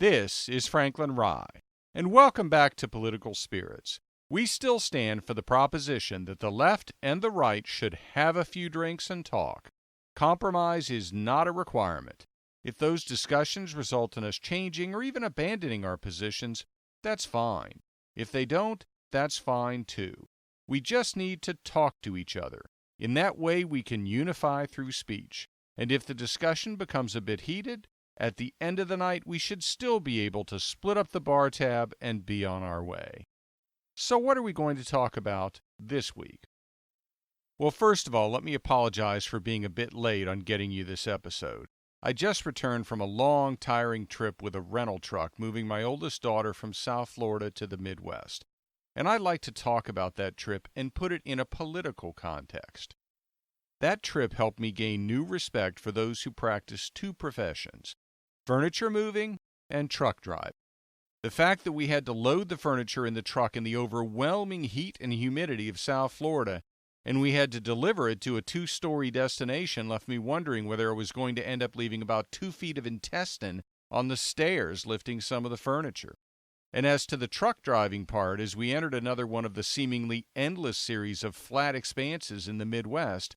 This is Franklin Rye, and welcome back to Political Spirits. We still stand for the proposition that the left and the right should have a few drinks and talk. Compromise is not a requirement. If those discussions result in us changing or even abandoning our positions, that's fine. If they don't, that's fine too. We just need to talk to each other. In that way, we can unify through speech. And if the discussion becomes a bit heated, at the end of the night, we should still be able to split up the bar tab and be on our way. So what are we going to talk about this week? Well, first of all, let me apologize for being a bit late on getting you this episode. I just returned from a long, tiring trip with a rental truck moving my oldest daughter from South Florida to the Midwest. And I'd like to talk about that trip and put it in a political context. That trip helped me gain new respect for those who practice two professions, furniture moving and truck driving. The fact that we had to load the furniture in the truck in the overwhelming heat and humidity of South Florida, and we had to deliver it to a 2-story destination left me wondering whether I was going to end up leaving about 2 feet of intestine on the stairs lifting some of the furniture. And as to the truck driving part, as we entered another one of the seemingly endless series of flat expanses in the Midwest,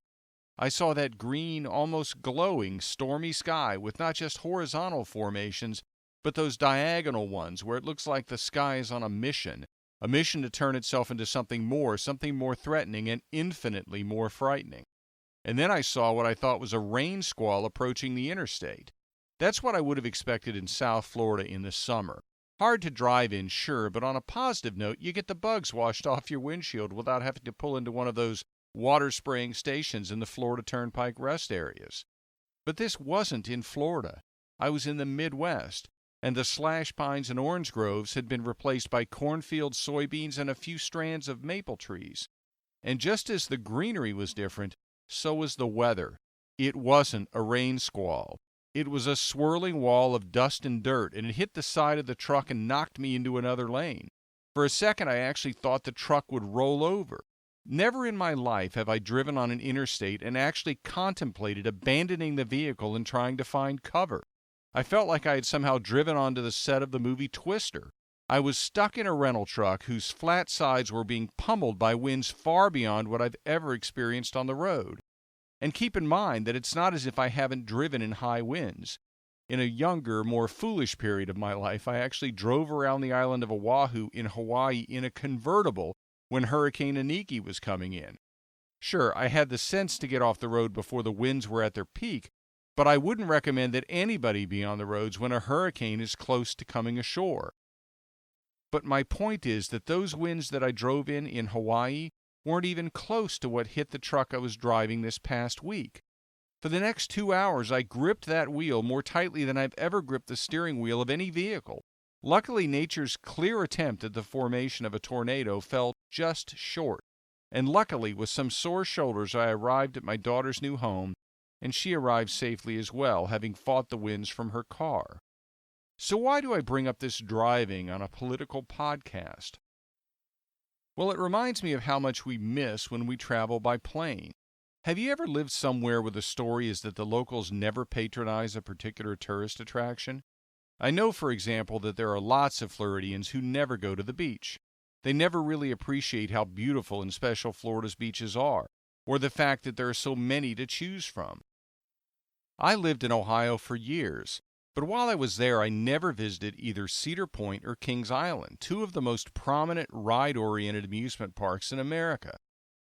I saw that green, almost glowing, stormy sky with not just horizontal formations, but those diagonal ones where it looks like the sky is on a mission to turn itself into something more threatening and infinitely more frightening. And then I saw what I thought was a rain squall approaching the interstate. That's what I would have expected in South Florida in the summer. Hard to drive in, sure, but on a positive note, you get the bugs washed off your windshield without having to pull into one of those water-spraying stations in the Florida Turnpike rest areas. But this wasn't in Florida. I was in the Midwest, and the slash pines and orange groves had been replaced by cornfields, soybeans, and a few strands of maple trees. And just as the greenery was different, so was the weather. It wasn't a rain squall. It was a swirling wall of dust and dirt, and it hit the side of the truck and knocked me into another lane. For a second, I actually thought the truck would roll over. Never in my life have I driven on an interstate and actually contemplated abandoning the vehicle and trying to find cover. I felt like I had somehow driven onto the set of the movie Twister. I was stuck in a rental truck whose flat sides were being pummeled by winds far beyond what I've ever experienced on the road. And keep in mind that it's not as if I haven't driven in high winds. In a younger, more foolish period of my life, I actually drove around the island of Oahu in Hawaii in a convertible when Hurricane Iniki was coming in. Sure, I had the sense to get off the road before the winds were at their peak, but I wouldn't recommend that anybody be on the roads when a hurricane is close to coming ashore. But my point is that those winds that I drove in Hawaii weren't even close to what hit the truck I was driving this past week. For the next 2 hours, I gripped that wheel more tightly than I've ever gripped the steering wheel of any vehicle. Luckily, nature's clear attempt at the formation of a tornado fell just short, and luckily, with some sore shoulders, I arrived at my daughter's new home, and she arrived safely as well, having fought the winds from her car. So why do I bring up this driving on a political podcast? Well, it reminds me of how much we miss when we travel by plane. Have you ever lived somewhere where the story is that the locals never patronize a particular tourist attraction? I know, for example, that there are lots of Floridians who never go to the beach. They never really appreciate how beautiful and special Florida's beaches are, or the fact that there are so many to choose from. I lived in Ohio for years, but while I was there, I never visited either Cedar Point or Kings Island, two of the most prominent ride-oriented amusement parks in America.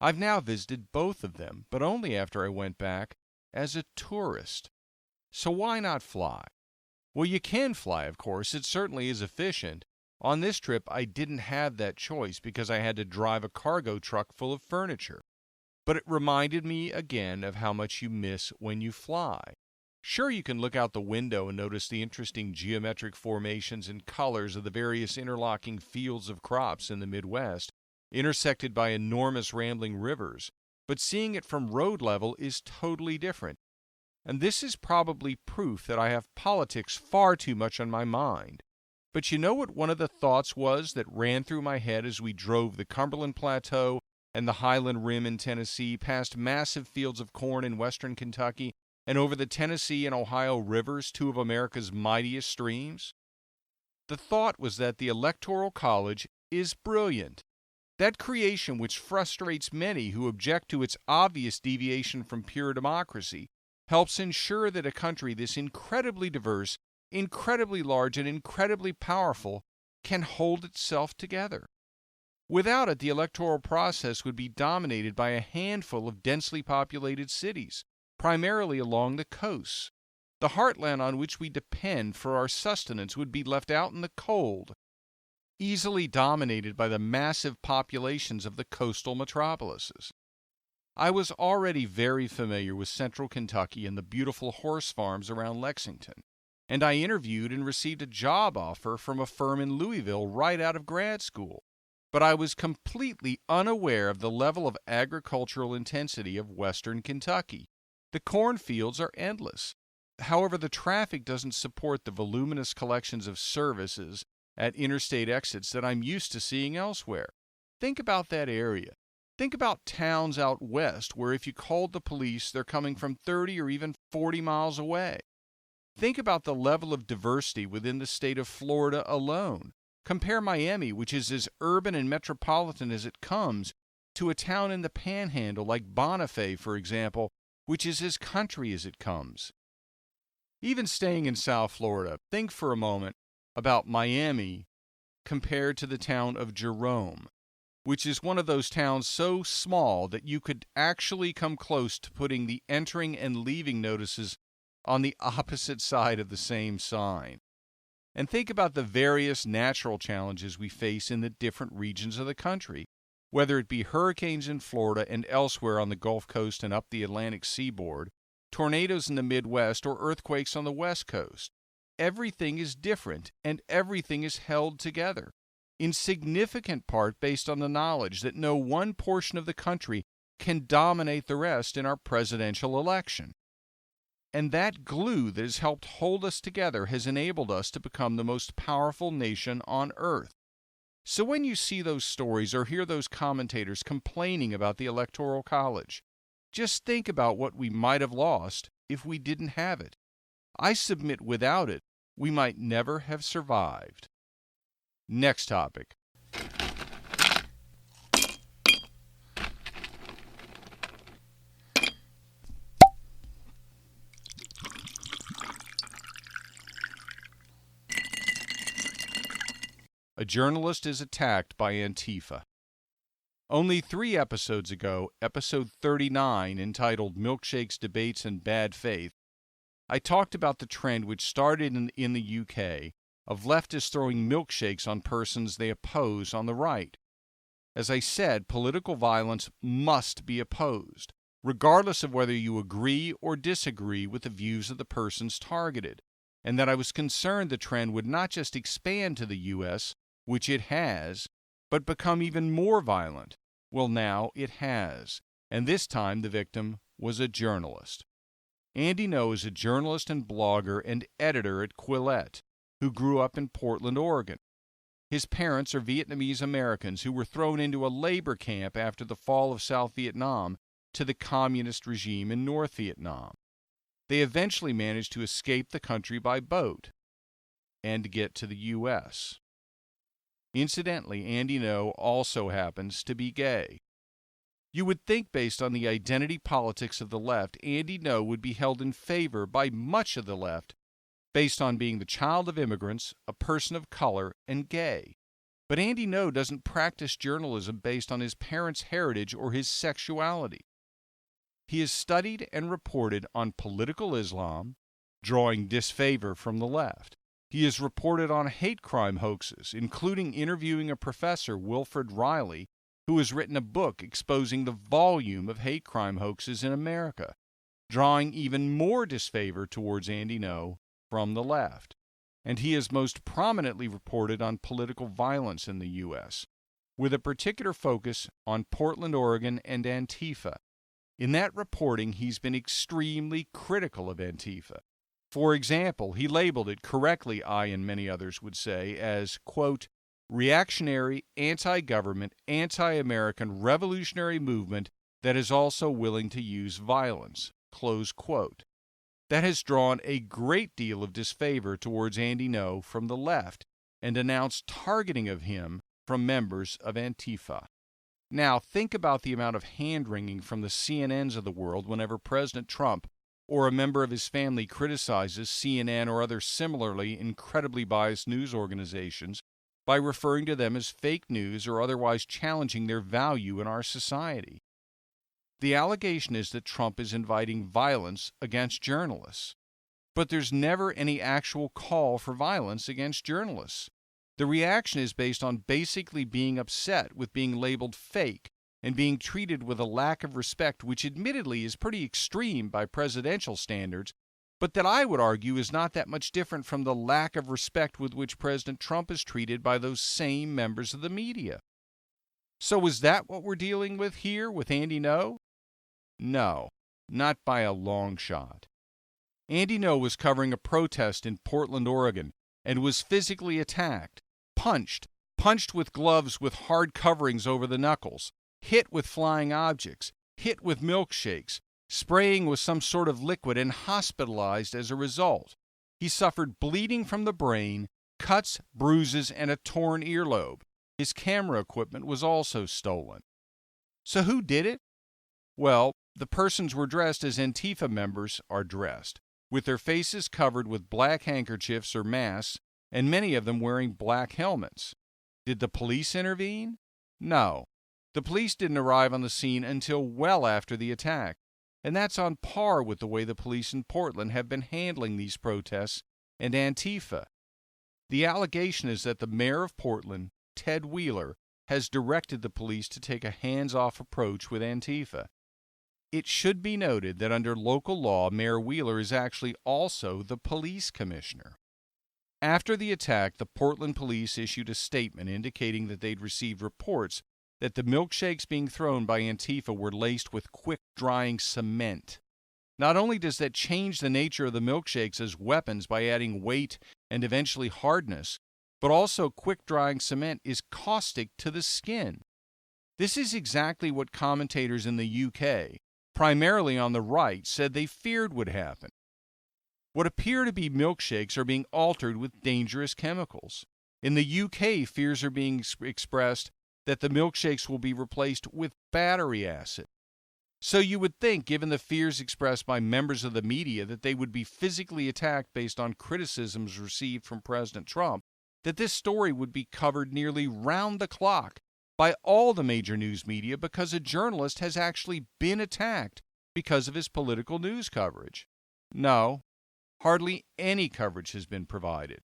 I've now visited both of them, but only after I went back as a tourist. So why not fly? Well, you can fly, of course. It certainly is efficient. On this trip, I didn't have that choice because I had to drive a cargo truck full of furniture. But it reminded me again of how much you miss when you fly. Sure, you can look out the window and notice the interesting geometric formations and colors of the various interlocking fields of crops in the Midwest, intersected by enormous rambling rivers, but seeing it from road level is totally different. And this is probably proof that I have politics far too much on my mind. But you know what one of the thoughts was that ran through my head as we drove the Cumberland Plateau and the Highland Rim in Tennessee, past massive fields of corn in western Kentucky, and over the Tennessee and Ohio rivers, two of America's mightiest streams? the thought was that the Electoral College is brilliant. That creation which frustrates many who object to its obvious deviation from pure democracy helps ensure that a country this incredibly diverse, incredibly large, and incredibly powerful can hold itself together. Without it, the electoral process would be dominated by a handful of densely populated cities, primarily along the coasts. The heartland on which we depend for our sustenance would be left out in the cold, easily dominated by the massive populations of the coastal metropolises. I was already very familiar with central Kentucky and the beautiful horse farms around Lexington, and I interviewed and received a job offer from a firm in Louisville right out of grad school. But I was completely unaware of the level of agricultural intensity of western Kentucky. The cornfields are endless. However, the traffic doesn't support the voluminous collections of services at interstate exits that I'm used to seeing elsewhere. Think about that area. Think about towns out west where if you called the police, they're coming from 30 or even 40 miles away. Think about the level of diversity within the state of Florida alone. Compare Miami, which is as urban and metropolitan as it comes, to a town in the Panhandle like Bonifay, for example, which is as country as it comes. Even staying in South Florida, think for a moment about Miami compared to the town of Jerome, which is one of those towns so small that you could actually come close to putting the entering and leaving notices on the opposite side of the same sign. And think about the various natural challenges we face in the different regions of the country, whether it be hurricanes in Florida and elsewhere on the Gulf Coast and up the Atlantic seaboard, tornadoes in the Midwest, or earthquakes on the West Coast. Everything is different, and everything is held together, in significant part based on the knowledge that no one portion of the country can dominate the rest in our presidential election. And that glue that has helped hold us together has enabled us to become the most powerful nation on earth. So when you see those stories or hear those commentators complaining about the Electoral College, just think about what we might have lost if we didn't have it. I submit without it, we might never have survived. Next topic. A journalist is attacked by Antifa. Only 3 episodes ago, episode 39, entitled Milkshakes, Debates, and Bad Faith, I talked about the trend which started in the UK of leftists throwing milkshakes on persons they oppose on the right. As I said, political violence must be opposed, regardless of whether you agree or disagree with the views of the persons targeted, and that I was concerned the trend would not just expand to the U.S., which it has, but become even more violent. Well, now it has, and this time the victim was a journalist. Andy Ngo is a journalist and blogger and editor at Quillette, who grew up in Portland, Oregon. His parents are Vietnamese Americans who were thrown into a labor camp after the fall of South Vietnam to the communist regime in North Vietnam. They eventually managed to escape the country by boat and get to the U.S. Incidentally, Andy Ngo also happens to be gay. You would think, based on the identity politics of the left, Andy Ngo would be held in favor by much of the left, based on being the child of immigrants, a person of color, and gay. But Andy Ngo doesn't practice journalism based on his parents' heritage or his sexuality. He has studied and reported on political Islam, drawing disfavor from the left. He has reported on hate crime hoaxes, including interviewing a professor, Wilfred Riley, who has written a book exposing the volume of hate crime hoaxes in America, drawing even more disfavor towards Andy Ngo from the left. And he has most prominently reported on political violence in the U.S., with a particular focus on Portland, Oregon, and Antifa. In that reporting, he's been extremely critical of Antifa. For example, he labeled it correctly, I and many others would say, as, quote, reactionary, anti-government, anti-American revolutionary movement that is also willing to use violence, close quote. That has drawn a great deal of disfavor towards Andy Ngo from the left, and announced targeting of him from members of Antifa. Now, think about the amount of hand-wringing from the CNNs of the world whenever President Trump or a member of his family criticizes CNN or other similarly incredibly biased news organizations by referring to them as fake news or otherwise challenging their value in our society. The allegation is that Trump is inviting violence against journalists. But there's never any actual call for violence against journalists. The reaction is based on basically being upset with being labeled fake and being treated with a lack of respect, which admittedly is pretty extreme by presidential standards, but that I would argue is not that much different from the lack of respect with which President Trump is treated by those same members of the media. So is that what we're dealing with here with Andy Ngo? No, not by a long shot. Andy Ngo was covering a protest in Portland, Oregon, and was physically attacked, punched with gloves with hard coverings over the knuckles, hit with flying objects, hit with milkshakes, spraying with some sort of liquid, and hospitalized as a result. He suffered bleeding from the brain, cuts, bruises, and a torn earlobe. His camera equipment was also stolen. So who did it? Well, the persons were dressed as Antifa members are dressed, with their faces covered with black handkerchiefs or masks, and many of them wearing black helmets. Did the police intervene? No. The police didn't arrive on the scene until well after the attack, and that's on par with the way the police in Portland have been handling these protests and Antifa. The allegation is that the mayor of Portland, Ted Wheeler, has directed the police to take a hands-off approach with Antifa. It should be noted that under local law, Mayor Wheeler is actually also the police commissioner. After the attack, the Portland police issued a statement indicating that they'd received reports that the milkshakes being thrown by Antifa were laced with quick-drying cement. Not only does that change the nature of the milkshakes as weapons by adding weight and eventually hardness, but also quick-drying cement is caustic to the skin. This is exactly what commentators in the UK, primarily on the right, said they feared would happen. What appear to be milkshakes are being altered with dangerous chemicals. In the UK, fears are being expressed that the milkshakes will be replaced with battery acid. So you would think, given the fears expressed by members of the media that they would be physically attacked based on criticisms received from President Trump, that this story would be covered nearly round the clock by all the major news media because a journalist has actually been attacked because of his political news coverage. No, hardly any coverage has been provided.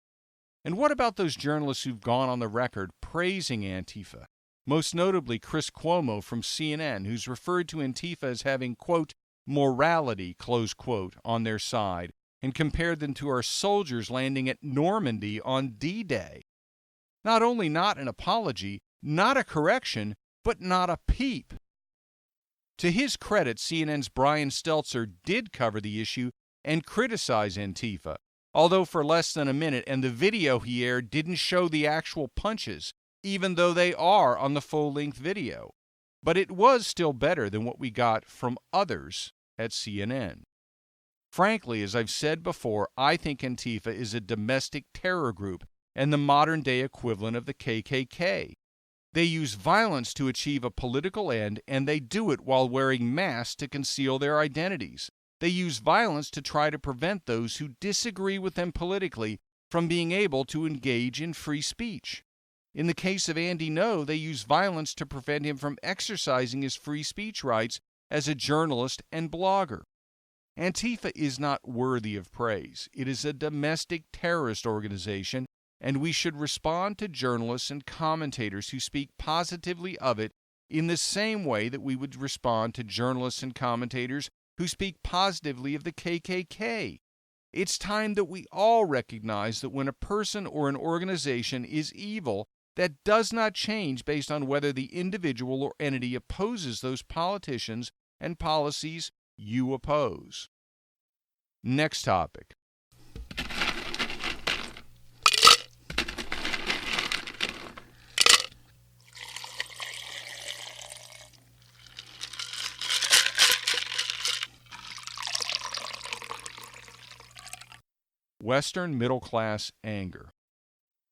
And what about those journalists who've gone on the record praising Antifa? Most notably Chris Cuomo from CNN, who's referred to Antifa as having, quote, morality, close quote, on their side, and compared them to our soldiers landing at Normandy on D-Day. Not only not an apology, not a correction, but not a peep. To his credit, CNN's Brian Stelter did cover the issue and criticize Antifa, although for less than a minute, and the video he aired didn't show the actual punches, even though they are on the full-length video. But it was still better than what we got from others at CNN. Frankly, as I've said before, I think Antifa is a domestic terror group and the modern-day equivalent of the KKK. They use violence to achieve a political end, and they do it while wearing masks to conceal their identities. They use violence to try to prevent those who disagree with them politically from being able to engage in free speech. In the case of Andy Ngo, they use violence to prevent him from exercising his free speech rights as a journalist and blogger. Antifa is not worthy of praise. It is a domestic terrorist organization, and we should respond to journalists and commentators who speak positively of it in the same way that we would respond to journalists and commentators who speak positively of the KKK. It's time that we all recognize that when a person or an organization is evil, that does not change based on whether the individual or entity opposes those politicians and policies you oppose. Next topic. Western middle-class anger.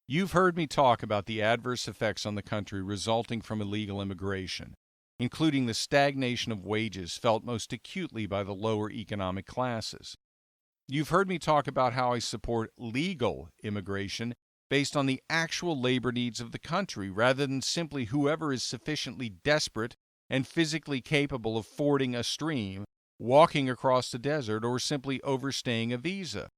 You've heard me talk about the adverse effects on the country resulting from illegal immigration, including the stagnation of wages felt most acutely by the lower economic classes. You've heard me talk about how I support legal immigration based on the actual labor needs of the country rather than simply whoever is sufficiently desperate and physically capable of fording a stream, walking across the desert, or simply overstaying a visa.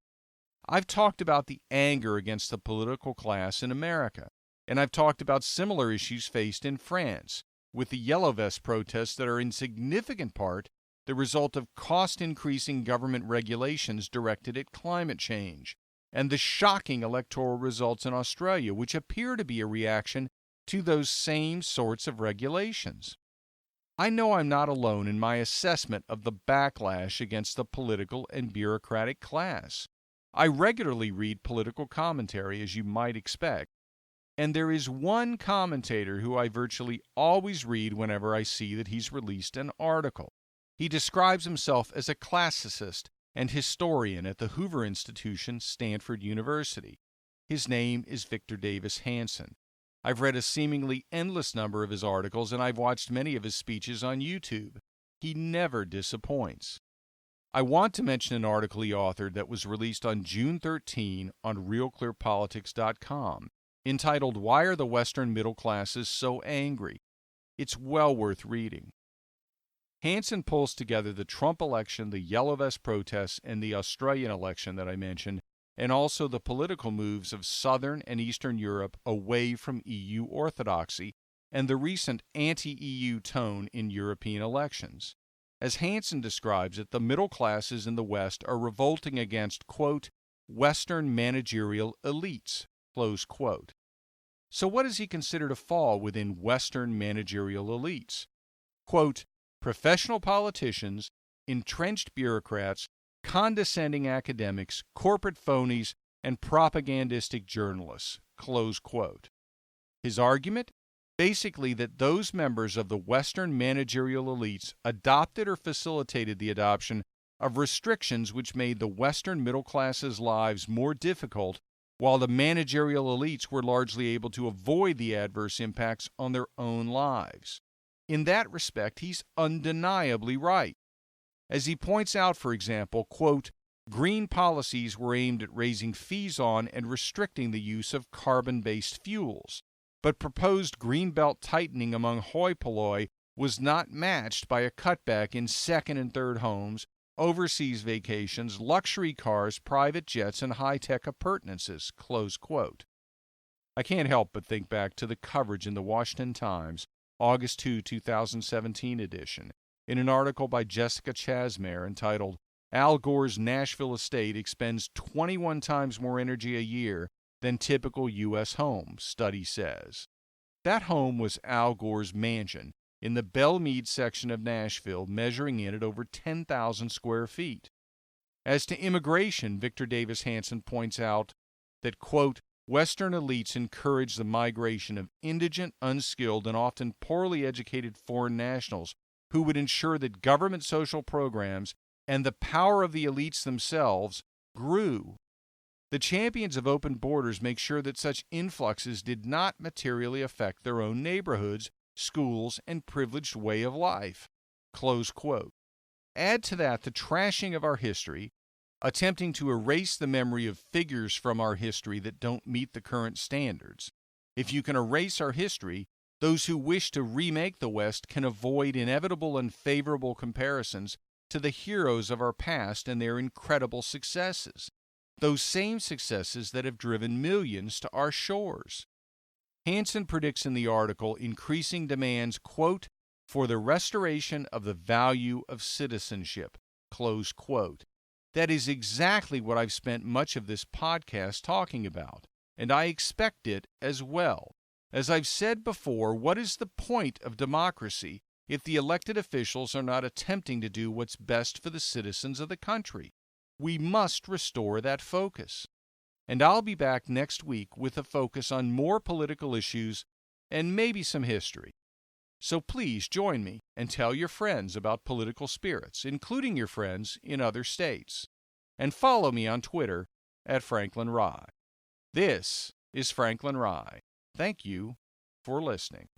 I've talked about the anger against the political class in America, and I've talked about similar issues faced in France, with the Yellow Vest protests that are in significant part the result of cost-increasing government regulations directed at climate change, and the shocking electoral results in Australia, which appear to be a reaction to those same sorts of regulations. I know I'm not alone in my assessment of the backlash against the political and bureaucratic class. I regularly read political commentary, as you might expect, and there is one commentator who I virtually always read whenever I see that he's released an article. He describes himself as a classicist and historian at the Hoover Institution, Stanford University. His name is Victor Davis Hanson. I've read a seemingly endless number of his articles, and I've watched many of his speeches on YouTube. He never disappoints. I want to mention an article he authored that was released on June 13 on RealClearPolitics.com, entitled "Why Are the Western Middle Classes So Angry?" It's well worth reading. Hanson pulls together the Trump election, the Yellow Vest protests, and the Australian election that I mentioned, and also the political moves of Southern and Eastern Europe away from EU orthodoxy, and the recent anti-EU tone in European elections. As Hanson describes it, the middle classes in the West are revolting against, quote, Western managerial elites, close quote. So what does he consider to fall within Western managerial elites? Quote, professional politicians, entrenched bureaucrats, condescending academics, corporate phonies, and propagandistic journalists, close quote. His argument? Basically that those members of the Western managerial elites adopted or facilitated the adoption of restrictions which made the Western middle class's lives more difficult, while the managerial elites were largely able to avoid the adverse impacts on their own lives. In that respect, he's undeniably right. As he points out, for example, quote, green policies were aimed at raising fees on and restricting the use of carbon-based fuels, but proposed greenbelt tightening among hoi polloi was not matched by a cutback in second and third homes, overseas vacations, luxury cars, private jets, and high-tech appurtenances, close quote. I can't help but think back to the coverage in the Washington Times, August 2, 2017 edition, in an article by Jessica Chasmere entitled, Al Gore's Nashville estate expends 21 times more energy a year than typical U.S. home, study says. That home was Al Gore's mansion in the Belmead section of Nashville, measuring in at over 10,000 square feet. As to immigration, Victor Davis Hanson points out that, quote, Western elites encourage the migration of indigent, unskilled, and often poorly educated foreign nationals who would ensure that government social programs and the power of the elites themselves grew. The champions of open borders make sure that such influxes did not materially affect their own neighborhoods, schools, and privileged way of life. Close quote. Add to that the trashing of our history, attempting to erase the memory of figures from our history that don't meet the current standards. If you can erase our history, those who wish to remake the West can avoid inevitable and favorable comparisons to the heroes of our past and their incredible successes, those same successes that have driven millions to our shores. Hanson predicts in the article increasing demands, quote, for the restoration of the value of citizenship, close quote. That is exactly what I've spent much of this podcast talking about, and I expect it as well. As I've said before, what is the point of democracy if the elected officials are not attempting to do what's best for the citizens of the country? We must restore that focus. And I'll be back next week with a focus on more political issues and maybe some history. So please join me and tell your friends about political spirits, including your friends in other states. And follow me on Twitter @Franklin Rye. This is Franklin Rye. Thank you for listening.